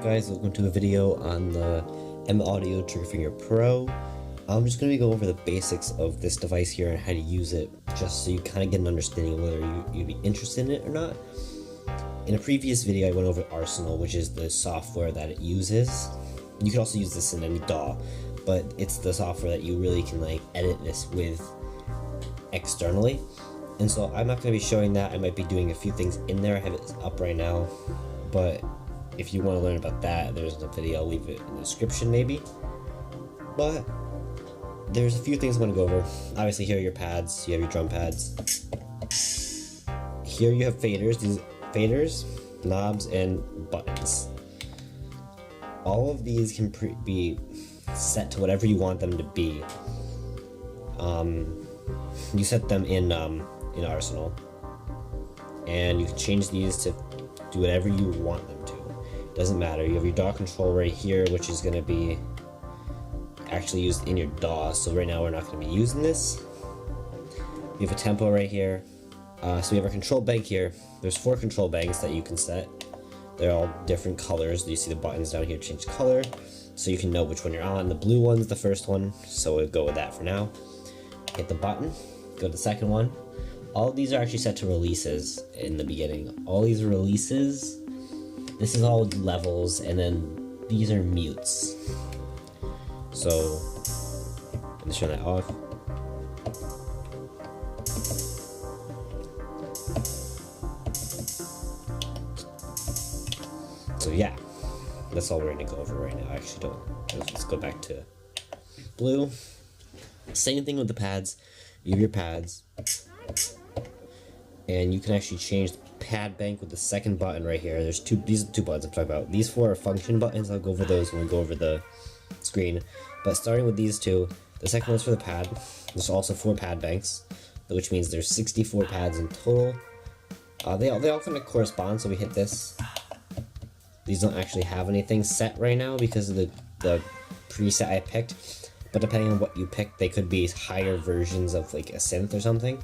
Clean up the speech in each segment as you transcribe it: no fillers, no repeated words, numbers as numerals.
Alright guys, welcome to a video on the M Audio Triggerfinger Pro. I'm just going to go over the basics of this device here and how to use it, just so you kind of get an understanding of whether you'd be interested in it or not. In a previous video I went over Arsenal, which is the software that it uses. You can also use this in any DAW, but it's the software that you really can like edit this with externally. And so I'm not going to be showing that. I might be doing a few things in there. I have it up right now, but if you want to learn about that, there's a video. I'll leave it in the description maybe. But there's a few things I'm going to go over. Obviously here are your pads. You have your drum pads. Here you have faders. These faders, knobs, and buttons. All of these can be set to whatever you want them to be. You set them in Arsenal, and you can change these to do whatever you want them to. Doesn't matter. You have your DAW control right here, which is going to be actually used in your DAW. So right now we're not going to be using this. We have a tempo right here. So we have our control bank here. There's 4 control banks that you can set. They're all different colors. You see the buttons down here change color, so you can know which one you're on. The blue one's the first one, so we'll go with that for now. Hit the button, go to the second one. All of these are actually set to releases in the beginning. All these releases, this is all levels, and then these are mutes. So, let's turn that off. So yeah, that's all we're gonna go over right now. I actually don't. Let's go back to blue. Same thing with the pads. You have your pads, and you can actually change the pad bank with the second button right here. There's these are 2 buttons I'm talking about. These 4 are function buttons. I'll go over those when we go over the screen. But starting with these 2, the second one's for the pad. There's also 4 pad banks, which means there's 64 pads in total. They all kind of correspond, so we hit this. These don't actually have anything set right now because of the preset I picked, but depending on what you pick, they could be higher versions of like a synth or something.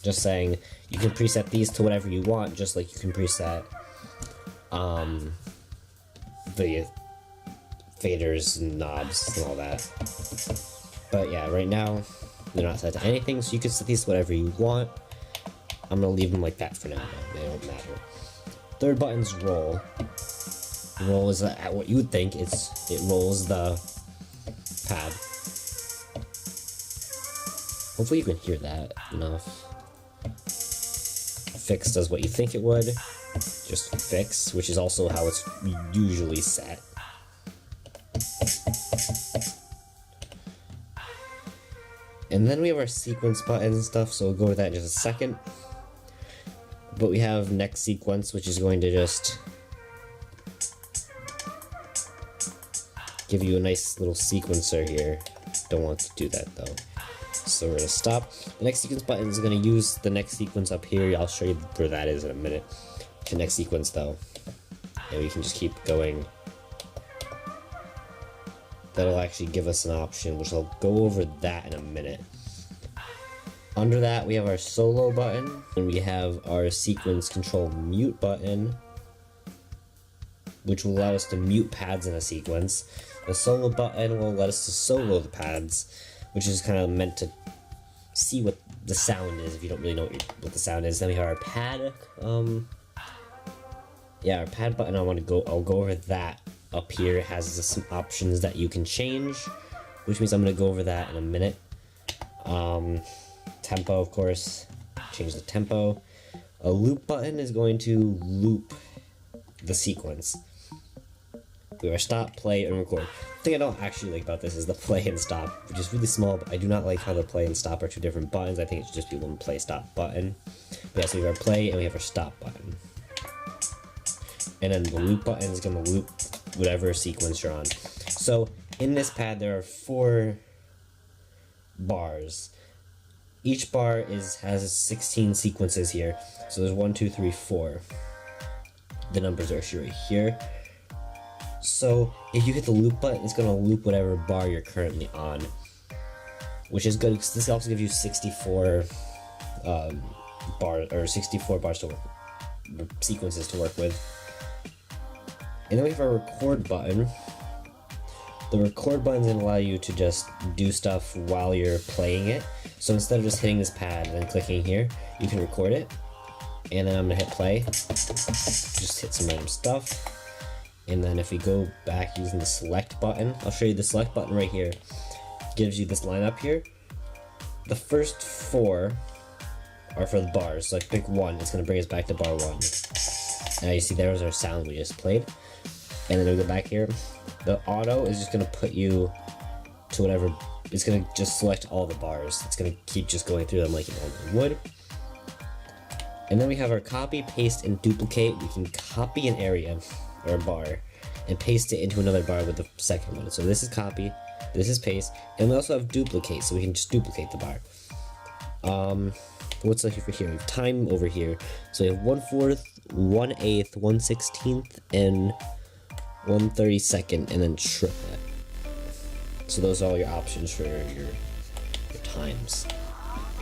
Just saying, you can preset these to whatever you want, just like you can preset the faders and knobs and all that. But yeah, right now they're not set to anything, so you can set these to whatever you want. I'm gonna leave them like that for now, though. They don't matter. Third button's roll. Roll is what you would think. It rolls the pad. Hopefully you can hear that enough. Fix does what you think it would. Just fix, which is also how it's usually set. And then we have our sequence buttons and stuff, so we'll go over that in just a second. But we have next sequence, which is going to just give you a nice little sequencer here. Don't want to do that though. So we're going to stop. The next sequence button is going to use the next sequence up here. I'll show you where that is in a minute. The next sequence though. And we can just keep going. That'll actually give us an option, which I'll go over that in a minute. Under that, we have our solo button, and we have our sequence control mute button, which will allow us to mute pads in a sequence. The solo button will let us to solo the pads, which is kind of meant to see what the sound is if you don't really know what the sound is. Then we have our pad. Yeah, our pad button. I'll go over that up here. It has some options that you can change, which means I'm going to go over that in a minute. Tempo, of course, change the tempo. A loop button is going to loop the sequence. We have stop, play, and record. The thing I don't actually like about this is the play and stop, which is really small, but I do not like how the play and stop are 2 different buttons. I think it should just be one play stop button. But yeah, so we have our play and we have our stop button. And then the loop button is going to loop whatever sequence you're on. So in this pad there are 4 bars. Each bar has 16 sequences here. So there's 1, 2, 3, 4. The numbers are actually right here. So if you hit the loop button, it's going to loop whatever bar you're currently on, which is good because this also gives you 64 bars to work, sequences to work with. And then we have our record button. The record button is going to allow you to just do stuff while you're playing it. So instead of just hitting this pad and then clicking here, you can record it. And then I'm going to hit play. Just hit some random stuff. And then if we go back using the select button, I'll show you the select button right here. Gives you this line up here. The first 4 are for the bars. So I pick 1, it's going to bring us back to bar 1. Now you see there's our sound we just played. And then we go back here. The auto is just going to put you to whatever. It's going to just select all the bars. It's going to keep just going through them like it normally would. And then we have our copy, paste, and duplicate. We can copy an area or a bar and paste it into another bar with the second one. So this is copy, this is paste, and we also have duplicate, so we can just duplicate the bar. What's over here? We have time over here. So we have 1/4, 1/8, 1/16, and 1/32, and then triplet. So those are all your options for your times,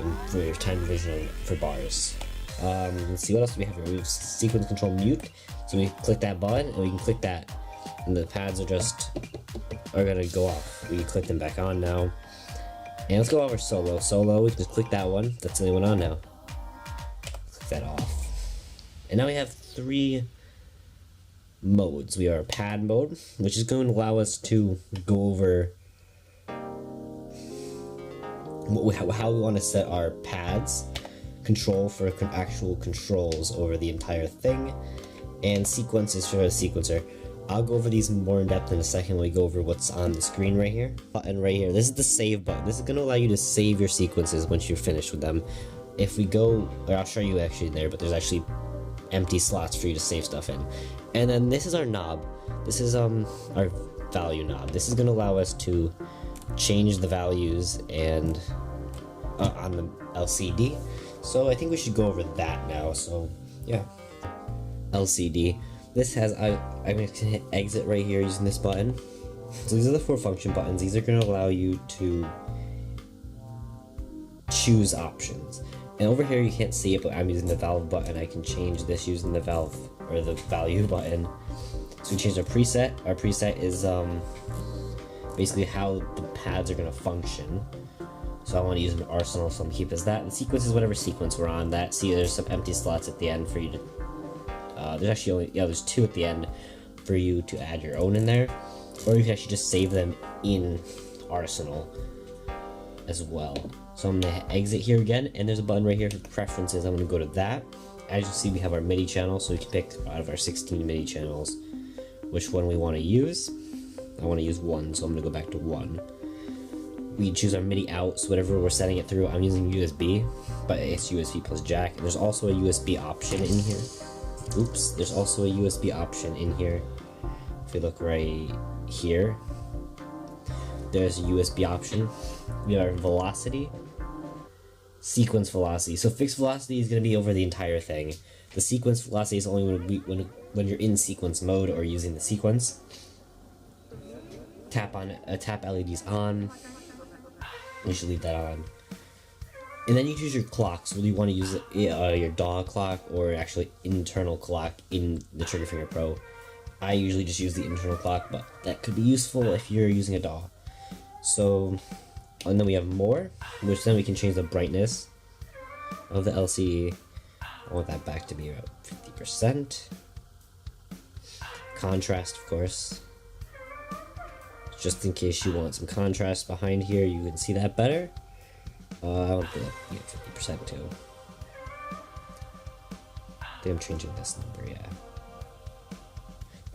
and for your time division for bars. Let's see what else do we have here. We have sequence control mute. So we click that button and we can click that, and the pads are gonna go off. We can click them back on now. And let's go over solo. Solo, we can just click that one. That's the only one on now. Click that off. And now we have 3 modes. We have our pad mode, which is going to allow us to go over how we want to set our pads control for actual controls over the entire thing, and sequences for a sequencer. I'll go over these more in depth in a second when we go over what's on the screen right here. Button right here. This is the save button. This is going to allow you to save your sequences once you're finished with them. If we go, or I'll show you actually there, but there's actually empty slots for you to save stuff in. And then this is our knob. This is our value knob. This is going to allow us to change the values and on the LCD. So I think we should go over that now. So yeah, LCD. This has, I'm going to hit exit right here using this button. So these are the 4 function buttons. These are going to allow you to choose options. And over here you can't see it, but I'm using the valve button. I can change this using the valve or the value button. So we changed our preset. Our preset is basically how the pads are going to function. So I want to use an arsenal, so I'm keep as that. The sequence is whatever sequence we're on. That, see, there's some empty slots at the end for you to. There's actually only, there's 2 at the end for you to add your own in there, or you can actually just save them in Arsenal as well. So I'm gonna exit here again, and there's a button right here for preferences. I'm gonna go to that. As you see, we have our MIDI channel, so we can pick out of our 16 MIDI channels which one we want to use. I want to use 1, so I'm gonna go back to 1. We choose our MIDI out, so whatever we're setting it through. I'm using USB, but it's USB plus jack. And there's also a USB option in here. Oops, there's also a USB option in here. If we look right here, there's a USB option. We have our velocity, sequence velocity. So fixed velocity is going to be over the entire thing. The sequence velocity is only when you're in sequence mode or using the sequence. Tap LEDs on. You should leave that on. And then you choose your clocks, whether you want to use your DAW clock or actually internal clock in the Triggerfinger Pro. I usually just use the internal clock, but that could be useful if you're using a DAW. So, and then we have more, which then we can change the brightness of the LCD. I want that back to be about 50%. Contrast, of course. Just in case you want some contrast behind here, you can see that better. I want the 50% too. I think I'm changing this number, yeah.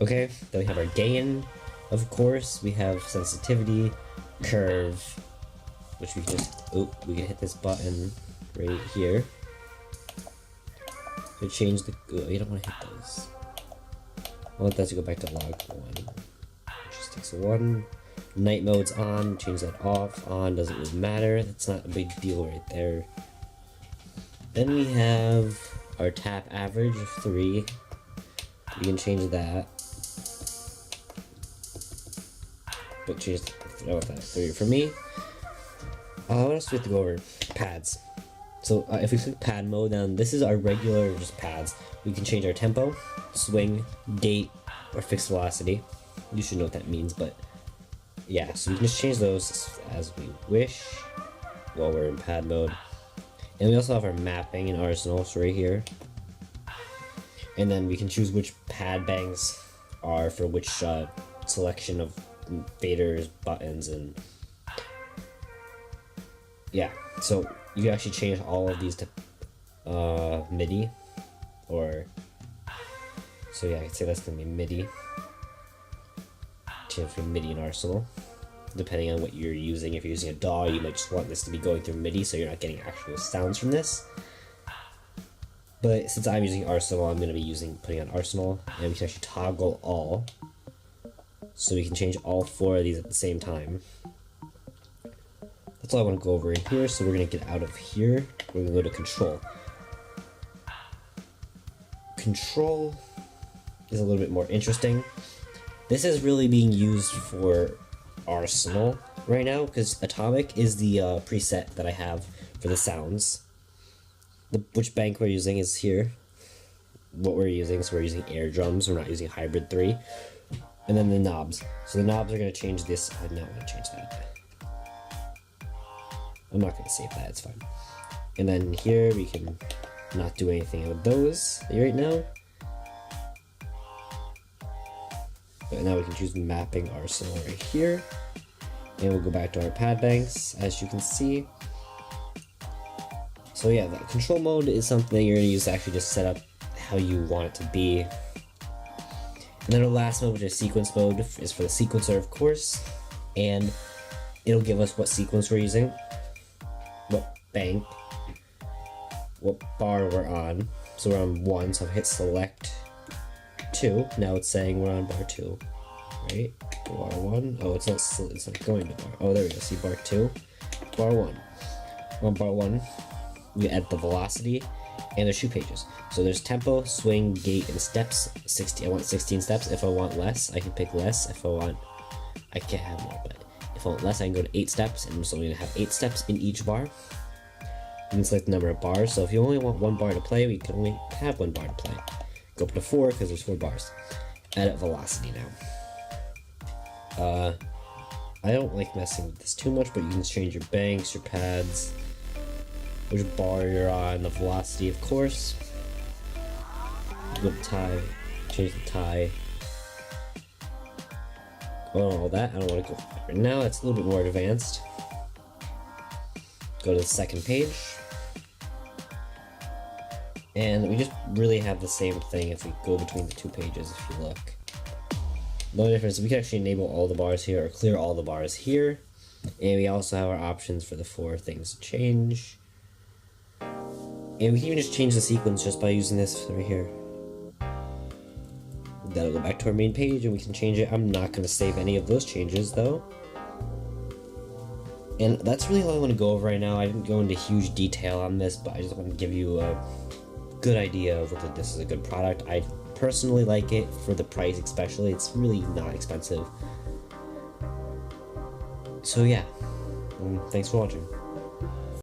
Okay, then we have our gain, of course. We have sensitivity, curve, which we can just, we can hit this button right here to change the, you don't want to hit those. I want that to go back to log 1. Just takes 1. Night mode's on, change that off, on, doesn't really matter. That's not a big deal right there. Then we have our tap average of 3. We can change that. But change, I want that 3 for me. What else do we have to go over? Pads. So if we click pad mode, then this is our regular just pads. We can change our tempo, swing, gate, or fixed velocity. You should know what that means, but yeah, so we can just change those as we wish while we're in pad mode. And we also have our mapping in Arsenal, so right here. And then we can choose which pad bangs are for which selection of faders, buttons, and yeah. So you can actually change all of these to MIDI, or so yeah, I could say that's gonna be MIDI. Change from MIDI in Arsenal, depending on what you're using. If you're using a DAW, you might just want this to be going through MIDI, so you're not getting actual sounds from this. But since I'm using Arsenal, I'm going to be putting on Arsenal, and we can actually toggle all, so we can change all 4 of these at the same time. That's all I want to go over in here. So we're going to get out of here. We're going to go to Control. Control is a little bit more interesting. This is really being used for Arsenal right now, because Atomic is the preset that I have for the sounds. Which bank we're using is here. What we're using, so we're using air drums, we're not using Hybrid 3. And then the knobs. So the knobs are going to change this. I do not want to change that. I'm not going to save that, it's fine. And then here we can not do anything with those right now. But now we can choose mapping Arsenal right here. And we'll go back to our pad banks, as you can see. So yeah, the control mode is something you're going to use to actually just set up how you want it to be. And then our last mode, which is sequence mode, is for the sequencer, of course. And it'll give us what sequence we're using, what bank, what bar we're on. So we're on 1, so I've hit select 2. Now it's saying we're on bar 2, right? Bar 1. Oh, it's not going to bar. Oh, there we go. See bar 2, bar 1. On bar 1. We add the velocity, and there's 2 pages. So there's tempo, swing, gait, and steps. 60. I want 16 steps. If I want less, I can pick less. If I want, I can't have more, but if I want less, I can go to 8 steps, and I'm just only gonna have 8 steps in each bar. And select the number of bars. So if you only want 1 bar to play, we can only have 1 bar to play. Go up to 4 because there's 4 bars. Edit velocity now. I don't like messing with this too much, but you can change your banks, your pads, which bar you're on, the velocity, of course. Go to tie, change the tie. All that, I don't want to go right now, that's a little bit more advanced. Go to the second page. And we just really have the same thing if we go between the 2 pages, if you look. The only difference is we can actually enable all the bars here, or clear all the bars here. And we also have our options for the 4 things to change. And we can even just change the sequence just by using this right here. That'll go back to our main page and we can change it. I'm not going to save any of those changes though. And that's really all I want to go over right now. I didn't go into huge detail on this, but I just want to give you a good idea of whether this is a good product. I personally like it for the price especially. It's really not expensive. So yeah, thanks for watching.